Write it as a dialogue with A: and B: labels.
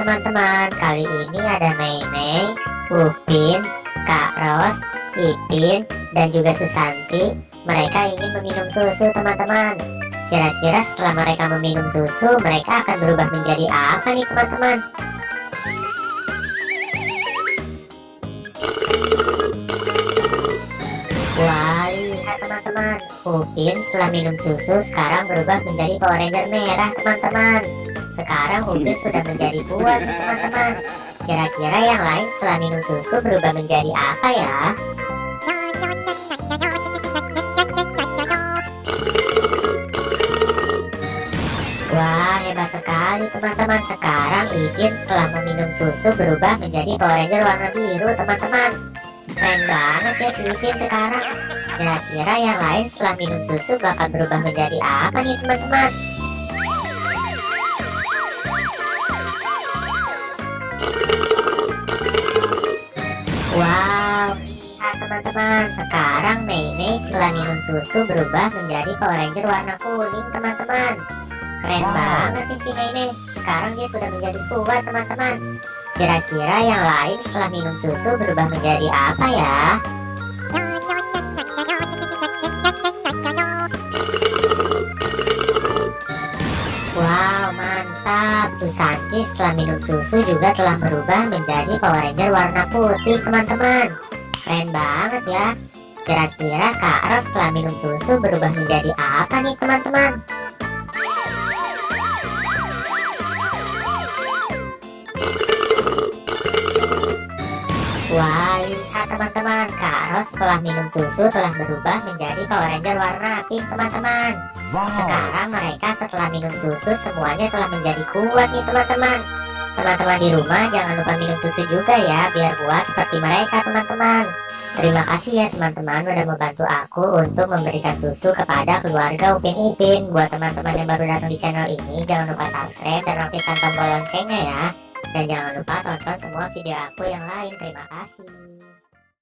A: teman-teman, kali ini ada Mei, Upin, Kak Ros, Ipin, dan juga Susanti. Mereka ingin meminum susu teman-teman. Kira-kira setelah mereka meminum susu, mereka akan berubah menjadi apa nih teman-teman? Wah, lihat teman-teman, Upin setelah minum susu sekarang berubah menjadi Power Ranger merah teman-teman. Sekarang Upin sudah menjadi kuat nih teman-teman. Kira-kira yang lain setelah minum susu berubah menjadi apa ya? Wah, hebat sekali teman-teman. Sekarang Ipin setelah meminum susu berubah menjadi Power Ranger warna biru teman-teman. Keren banget ya si Ipin sekarang. Kira-kira yang lain setelah minum susu bakal berubah menjadi apa nih teman-teman? Wow, lihat teman-teman. Sekarang Mei setelah minum susu berubah menjadi Power Ranger warna kuning teman-teman. Keren banget nih si Mei. Sekarang dia sudah menjadi kuat teman-teman. Kira-kira yang lain setelah minum susu berubah menjadi apa ya? Wow, mantap. Susanti setelah minum susu juga telah berubah menjadi Power Ranger warna putih teman-teman. Keren banget ya. Kira-kira Kak Ros setelah minum susu berubah menjadi apa nih teman-teman? Wah, lihat teman-teman, Kak Ros setelah minum susu telah berubah menjadi Power Ranger warna pink teman-teman. Sekarang mereka setelah minum susu semuanya telah menjadi kuat nih teman-teman. Teman-teman di rumah jangan lupa minum susu juga ya, biar kuat seperti mereka teman-teman. Terima kasih ya teman-teman udah membantu aku untuk memberikan susu kepada keluarga Upin Ipin. Buat teman-teman yang baru datang di channel ini, jangan lupa subscribe dan aktifkan tombol loncengnya ya. Dan jangan lupa tonton semua video aku yang lain. Terima kasih.